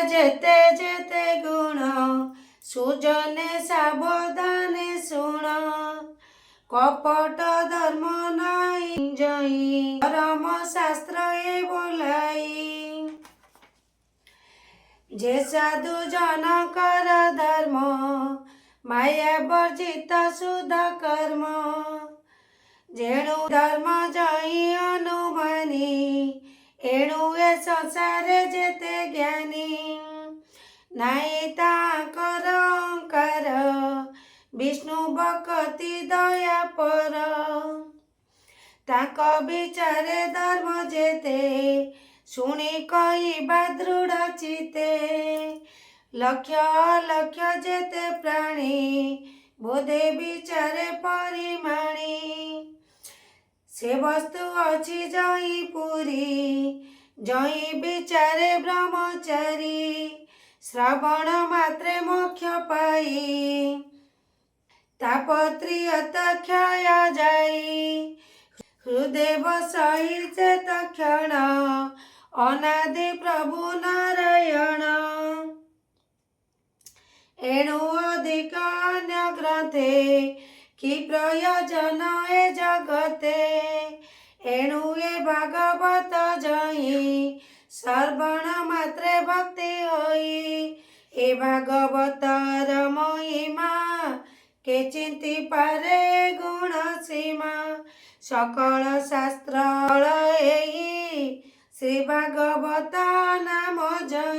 जेते गुण सुजने सावधाने सुण कपट धर्म नाई जई धर्म शास्त्र ए बोलाई जे साधु जन कर धर्म माया वर्जित शुद्ध कर्म जेणु धर्म जई अनुमानी एणु ए संसारे जेते ज्ञानी नाई ताकर अंकार विष्णु भक्ति दया पर ताक विचारे धर्म जेते शुणी कहवा दृढ़ चिते लक्ष्य अलक्ष्य जेते प्राणी बोधे विचारे परिमाणी से वस्तु अच्छी जई पुरी जई विचारे ब्रह्मचारी श्रवण मात्रे मोक्ष पाई तापत्रियत क्षय जाई हृदय बसई चेत क्षण अनादि प्रभु नारायण एणु अधिक अन्य ग्रंथे कि प्रयोजन ए जगते एणु ए भागवत जई श्रवण मात्रे भक्ति होई ए भागवतर महिमा के चिंती पारे गुण सीमा सकल शास्त्र एही श्री भागवत नाम जई।